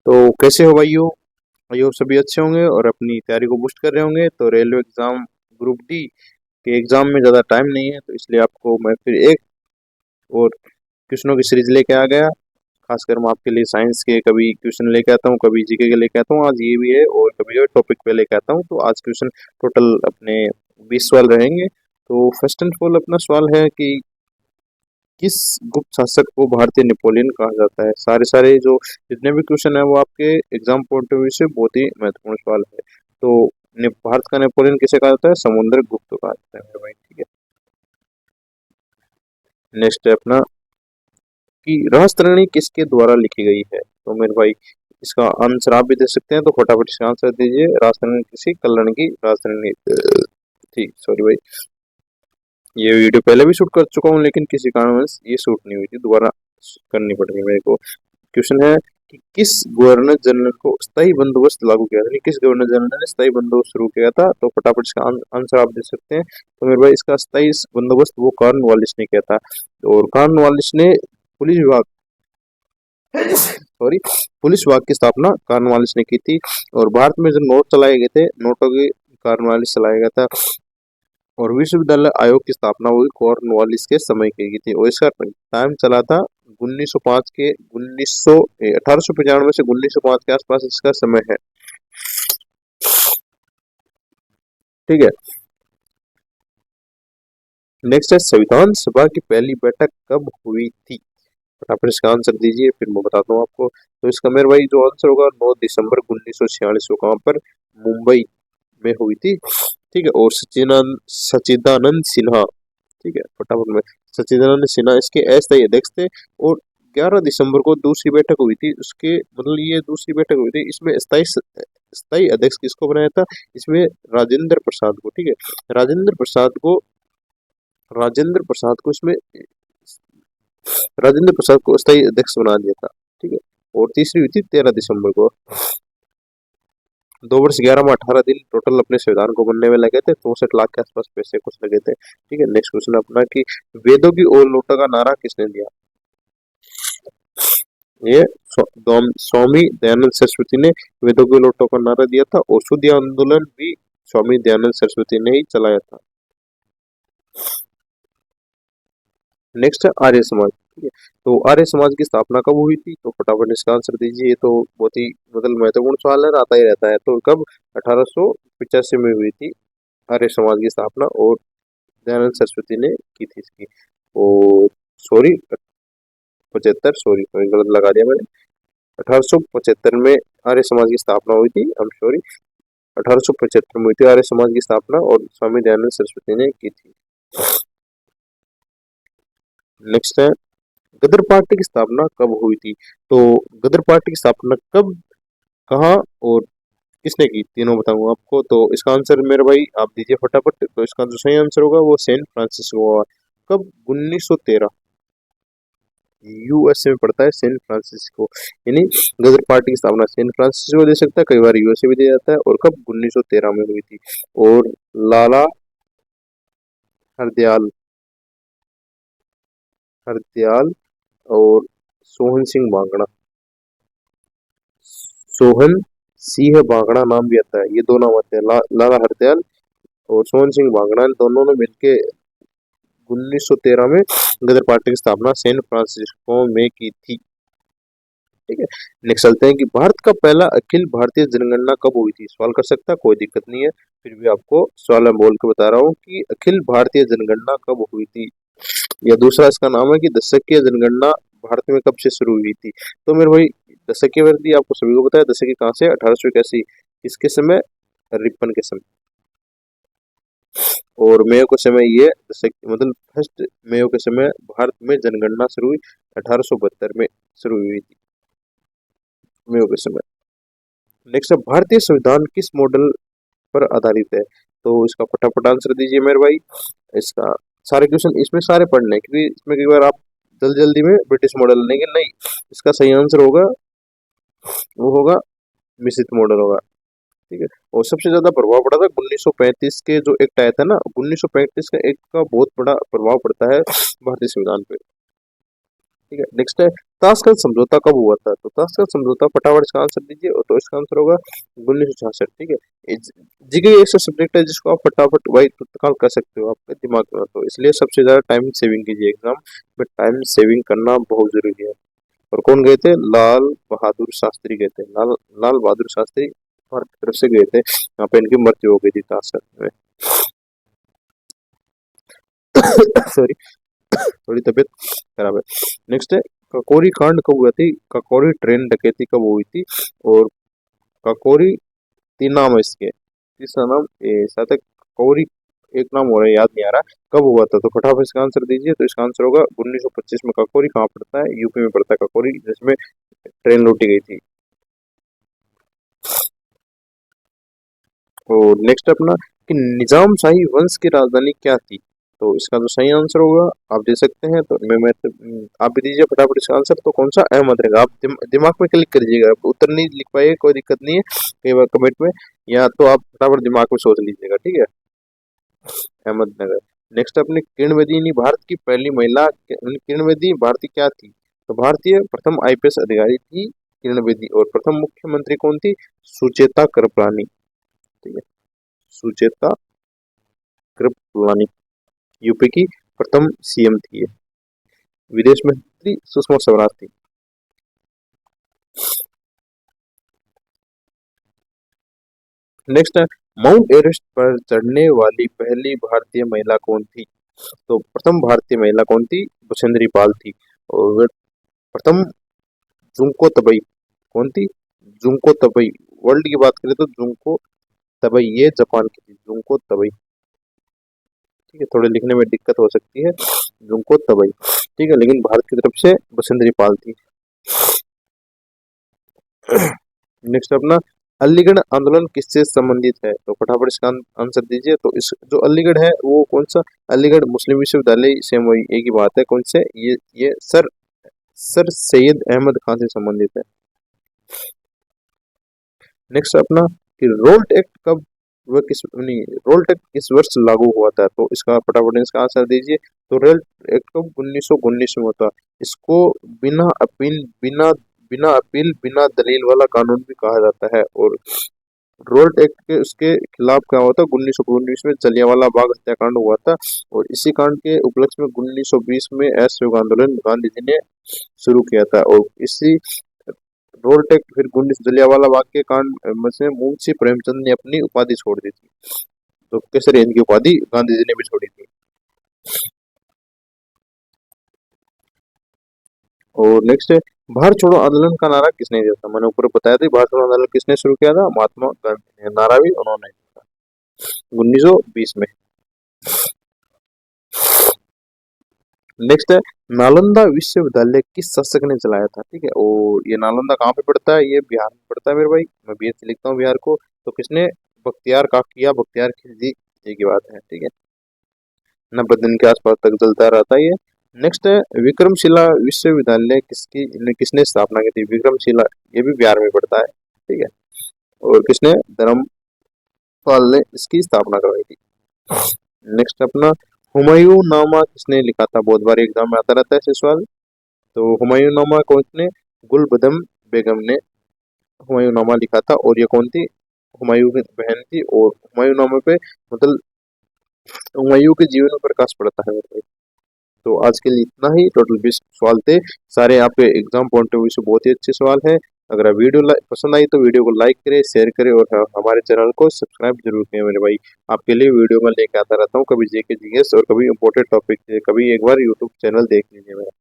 तो कैसे हो भाइयों। भाइयों सभी अच्छे होंगे और अपनी तैयारी को बूस्ट कर रहे होंगे। तो रेलवे एग्जाम ग्रुप डी के एग्जाम में ज़्यादा टाइम नहीं है, तो इसलिए आपको मैं फिर एक और क्वेश्चनों की सीरीज लेके आ गया। खासकर मैं आपके लिए साइंस के कभी क्वेश्चन लेके आता हूँ, कभी जीके के लेके आता हूँ, आज ये भी है और कभी और टॉपिक पे लेके आता हूँ। तो आज क्वेश्चन टोटल अपने 20 सवाल रहेंगे। तो फर्स्ट एंड फॉल अपना सवाल है कि किस गुप्त शासक को भारतीय नेपोलियन कहा जाता है। सारे सारे जो जितने भी क्वेश्चन है वो आपके एग्जाम पॉइंट ऑफ व्यू से बहुत ही महत्वपूर्ण सवाल है। तो भारत का नेपोलियन किसे कहा जाता है? समुद्र गुप्त कहा जाता है मेरे भाई। ठीक है, नेक्स्ट है अपना कि रहस्यतरणी किसके द्वारा लिखी गई है। तो मेरे भाई इसका आंसर आप भी दे सकते हैं, तो फटाफट इसका आंसर दीजिए। रहस्यतरणी किसी कल्याण की रहस्यतरणी थी। सॉरी भाई, ये वीडियो पहले भी शूट कर चुका हूँ लेकिन किसी कारणवश ये शूट नहीं हुई थी, दोबारा करनी पड़ रही मेरे को। क्वेश्चन है कि किस गवर्नर जनरल को स्थायी बंदोबस्त लागू किया था, यानी किस गवर्नर जनरल ने स्थायी बंदोबस्त शुरू किया था। तो फटाफट इसका आंसर आप दे सकते हैं। तो मेरे भाई इसका स्थायी बंदोबस्त वो कॉर्नवालिस ने किया था। और कॉर्नवालिस ने पुलिस विभाग सॉरी पुलिस विभाग की स्थापना कॉर्नवालिस ने की थी। और भारत में जो नोट चलाए गए थे, नोटों की कॉर्नवालिस चलाया गया था। और विश्वविद्यालय आयोग की स्थापना हुई कॉर्नवालिस के समय की थी। और इसका टाइम चला था 1905 के 1895 से 1905 के आसपास इसका समय है। ठीक है, नेक्स्ट है संविधान सभा की पहली बैठक कब हुई थी। फटाफट इसका आंसर दीजिए, फिर मैं बताता हूँ आपको। तो इसका मेरे भाई जो आंसर होगा 9 दिसंबर 1946 को कहाँ पर? मुंबई में हुई थी। ठीक है, और सच्चिदानंद सिन्हा, ठीक है फटाफट में, सच्चिदानंद सिन्हा इसके अस्थायी अध्यक्ष थे। और 11 दिसंबर को दूसरी बैठक हुई थी, उसके मतलब ये दूसरी बैठक हुई थी, इसमें स्थायी अध्यक्ष किसको बनाया था? इसमें राजेंद्र प्रसाद को। ठीक है, राजेंद्र प्रसाद को राजेंद्र प्रसाद को इसमें राजेंद्र प्रसाद को स्थायी अध्यक्ष बना दिया था। ठीक है, और तीसरी हुई थी 13 दिसंबर को। 2 वर्ष 11 में 18 दिन टोटल अपने संविधान को बनने में लगे थे। 64 लाख के आसपास पैसे कुछ लगे थे। ठीक है, नेक्स्ट क्वेश्चन अपना कि वेदों की ओर लौटा का नारा किसने दिया। ये स्वामी दयानंद सरस्वती ने वेदों की लौटो का नारा दिया था। और शुद्ध आंदोलन भी स्वामी दयानंद सरस्वती ने ही चलाया था। नेक्स्ट है आर्य समाज। ठीक है, तो आर्य समाज की स्थापना कब हुई थी। तो फटाफट इसका आंसर दीजिए। ये तो बहुत ही मतलब महत्वपूर्ण सवाल है, आता ही रहता है। तो कब? 1885 में हुई थी आर्य समाज की स्थापना, और दयानंद सरस्वती ने की थी इसकी। और सॉरी 75, सॉरी सॉरी गलत लगा दिया मैंने। 1875 में आर्य समाज की स्थापना हुई थी। हम सॉरी 1875 में हुई थी आर्य समाज की स्थापना, और स्वामी दयानंद सरस्वती ने की थी। नेक्स्ट है गदर पार्टी की स्थापना कब हुई थी। तो गदर पार्टी की स्थापना कब, कहाँ और किसने की, तीनों बताऊंगा आपको। तो इसका आंसर मेरे भाई आप दीजिए फटाफट। तो इसका जो सही आंसर होगा वो सैन फ्रांसिस्को होगा। कब? 1913। यूएसए में पड़ता है सैन फ्रांसिस्को। यानी गदर पार्टी की स्थापना सैन फ्रांसिस्को दे सकता है, कई बार यूएसए भी दे जाता है। और कब? 1913 में हुई थी। और लाला हरदयाल हरदयाल और सोहन सिंह बांगड़ा, सोहन सिंह बांगड़ा नाम भी आता है। ये दो नाम आते हैं, लाला हरदयाल और सोहन सिंह बांगड़ा, दोनों ने मिलकर 1913 में गदर पार्टी की स्थापना सैन फ्रांसिस्को में की थी। ठीक है, नेक्स्ट चलते हैं कि भारत का पहला अखिल भारतीय जनगणना कब हुई थी। सवाल कर सकता है, कोई दिक्कत नहीं है, फिर भी आपको सवाल मैं बोल के बता रहा हूँ कि अखिल भारतीय जनगणना कब हुई थी। या दूसरा इसका नाम है कि दशकीय जनगणना भारत में कब से शुरू हुई थी। तो मेरे भाई दशकीय वृद्धि आपको सभी को पता है, दशकीय कहाँ से? 1881। किसके समय? रिपन के समय। और मेयो के समय ये मतलब फर्स्ट मेयो के समय भारत में जनगणना शुरू हुई 1872 में शुरू हुई थी, मेयो के समय। नेक्स्ट है भारतीय संविधान किस मॉडल पर आधारित है। तो इसका फटाफट आंसर दीजिए मेरे भाई। इसका सारे क्वेश्चन इसमें सारे पढ़ने हैं, क्योंकि इसमें कई बार आप जल्दी जल्दी में ब्रिटिश मॉडल लेंगे नहीं। इसका सही आंसर होगा वो होगा मिश्रित मॉडल होगा। ठीक है, और सबसे ज्यादा प्रभाव पड़ा था 1935 के जो एक्ट आया था ना, 1935 का एक्ट का बहुत बड़ा प्रभाव पड़ता है भारतीय संविधान पे। ठीक है, नेक्स्ट है ताशकंद समझौता कब हुआ था? तो ताशकंद समझौता, फटाफट इसका आंसर दीजिए। और तो इसका आंसर होगा 1966। ठीक है, जीके ऐसा सब्जेक्ट है जिसको आप फटाफट वही तत्काल कर सकते हो आपके दिमाग में, तो इसलिए सबसे ज्यादा टाइम सेविंग कीजिए एग्जाम में, टाइम सेविंग करना बहुत जरूरी है। और कौन गए थे? लाल बहादुर शास्त्री गए थे। लाल बहादुर शास्त्री भारत की तरफ से गए थे, यहाँ पे इनकी मृत्यु हो गई थी ताशकंद में। सॉरी, थोड़ी तबीयत खराब है। नेक्स्ट है, काकोरी कांड कब हुआ थी? काकोरी ट्रेन डकैती कब हुई थी? और काकोरी तीन नाम है इसके, तीसरा नाम शायद तक काकोरी एक नाम हो रहा है, याद नहीं आ रहा, कब हुआ था? तो फटाफट इसका आंसर दीजिए। तो इसका आंसर होगा 1925 में। काकोरी कहाँ पड़ता है? यूपी में पड़ता है काकोरी, जिसमें ट्रेन लूटी गई थी। और नेक्स्ट अपना कि निजाम शाही वंश की राजधानी क्या थी? तो इसका जो सही आंसर होगा आप दे सकते हैं, तो आप भी दीजिए फटाफट इसका आंसर। तो कौन सा? अहमद रहेगा। आप दिमाग में क्लिक कर लीजिएगा, आप उत्तर नहीं लिख पाए कोई दिक्कत नहीं है, कई बार कमेंट में, या तो आप फटाफट दिमाग में सोच लीजिएगा। ठीक है, अहमदनगर। नेक्स्ट अपने किरण बेदी भारत की पहली महिला, किरण बेदी भारतीय क्या थी? तो भारतीय प्रथम आईपीएस अधिकारी थी किरण बेदी। और प्रथम मुख्यमंत्री कौन थी? सुचेता कृपलानी। ठीक है, सुचेता कृपलानी यूपी की प्रथम सीएम थी ये। विदेश मंत्री सुषमा स्वराज थी। नेक्स्ट है, माउंट एवरेस्ट पर चढ़ने वाली पहली भारतीय महिला कौन थी? तो प्रथम भारतीय महिला कौन थी? बछेंद्री पाल थी। और प्रथम जुंको तबई कौन थी? जुंको तबई। वर्ल्ड की बात करें तो जुंको तबई, ये जापान की थी, जुंको तबई। ठीक है, थोड़े लिखने में दिक्कत हो सकती है, जुंको तबई। ठीक है, लेकिन भारत की तरफ से बछेंद्री पाल थी। नेक्स्ट अपना, अलीगढ़ आंदोलन किससे संबंधित है? तो फटाफट इसका आंसर दीजिए। तो इस जो अलीगढ़ है वो कौन सा? अलीगढ़ मुस्लिम विश्वविद्यालय से, वही एक ही बात है, कौन से? ये सर सैयद अहमद खान से संबंधित है। नेक्स्ट अपना कि रोल्ट एक्ट कब, वह किस नहीं, रोल्ट एक्ट किस वर्ष लागू हुआ था? तो इसका फटाफट इसका आंसर दीजिए। तो रोल्ट एक्ट कब 1919 में होता? इसको बिना अपील बिना बिना अपील बिना दलील वाला कानून भी कहा जाता है। और रोल्ट एक्ट के उसके खिलाफ क्या हुआ था? 1919 में जलियांवाला बाग हत्याकांड हुआ था। और इसी कांड के उपलक्ष्य में 1920 में असहयोग आंदोलन गांधी जी ने शुरू किया था। और इसी रोल्ट एक्ट फिर 19 जलियांवाला बाग के कांड में से मुंशी प्रेमचंद ने अपनी उपाधि छोड़ दी थी। तो केसरी हिंद की उपाधि गांधी जी ने भी छोड़ी थी। और नेक्स्ट है, भारत छोड़ो आंदोलन का नारा किसने दिया था? मैंने ऊपर बताया था, भारत छोड़ो आंदोलन किसने शुरू किया था? महात्मा गांधी ने। नारा भी उन्होंने दिया था 1920 में। नेक्स्ट है, नालंदा विश्वविद्यालय किस शासक ने चलाया था? ठीक है, और ये नालंदा कहाँ पे पड़ता है? ये बिहार में पड़ता है मेरे भाई, मैं बीएड से लिखता हूँ बिहार को। तो किसने? बख्तियार काकिया, बख्तियार खिलजी, ये की बात है। ठीक है, 90 दिन के आसपास तक चलता रहता है ये। नेक्स्ट है, विक्रमशिला विश्वविद्यालय किसने स्थापना की थी? विक्रमशिला, ये भी बिहार में पड़ता है। ठीक है, और किसने? धर्मपाल ने इसकी स्थापना करवाई थी। नेक्स्ट अपना, हुमायूं नामा किसने लिखा था? बहुत बार एग्जाम में आता रहता है ऐसे सवाल। तो हुमायूं नामा कौन ने? गुलबदम बेगम ने हुमायूं नामा लिखा था। और ये कौन थी? हुमायूं की बहन थी। और हुमायूं नामा पे मतलब हुमायूं के जीवन में प्रकाश पड़ता है मेरे भाई। तो आज के लिए इतना ही, टोटल 20 सवाल थे, सारे आपके एग्जाम पॉइंट ऑफ व्यू से बहुत ही अच्छे सवाल हैं। अगर आप वीडियो पसंद आई तो वीडियो को लाइक करें, शेयर करें, और हमारे चैनल को सब्सक्राइब जरूर करें मेरे भाई। आपके लिए वीडियो में लेके आता रहता हूँ, कभी जेके जीएस और कभी इम्पोर्टेंट टॉपिक, कभी एक बार यूट्यूब चैनल देख लीजिए मेरा।